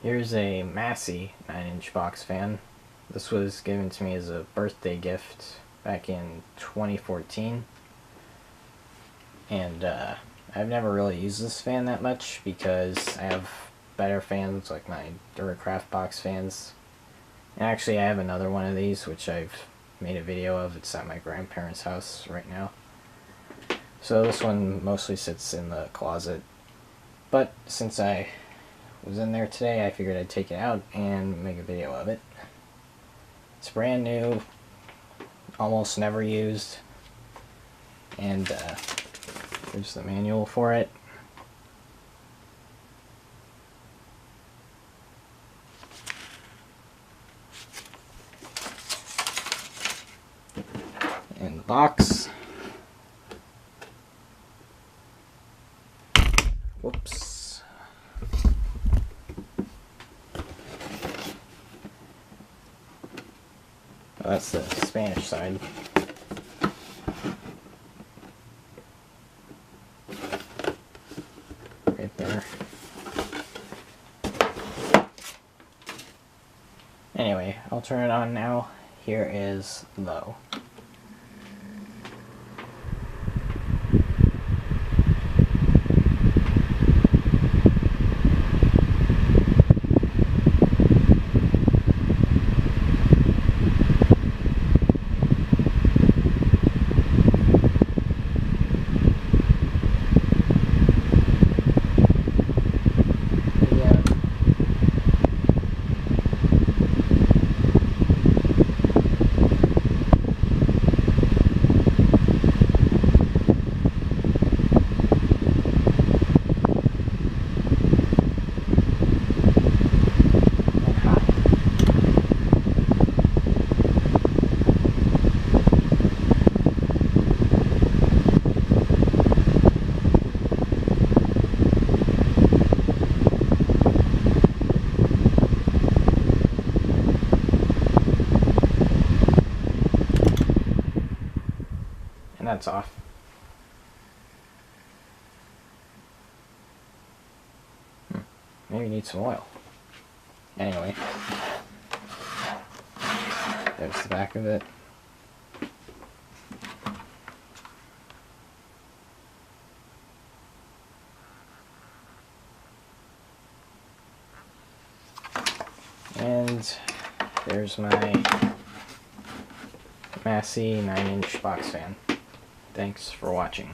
Here's a Massey 9-inch box fan. This was given to me as a birthday gift back in 2014. And I've never really used this fan that much because I have better fans like my Duracraft box fans. And actually I have another one of these which I've made a video of. It's at my grandparents' house right now. So this one mostly sits in the closet. But since I was in there today, I figured I'd take it out and make a video of it. It's brand new, almost never used, and here's the manual for it. And the box. Whoops. Oh, that's the Spanish side. Right there. Anyway, I'll turn it on now. Here is low. And that's off. Maybe need some oil. Anyway, there's the back of it. And there's my Massey 9-inch box fan. Thanks for watching.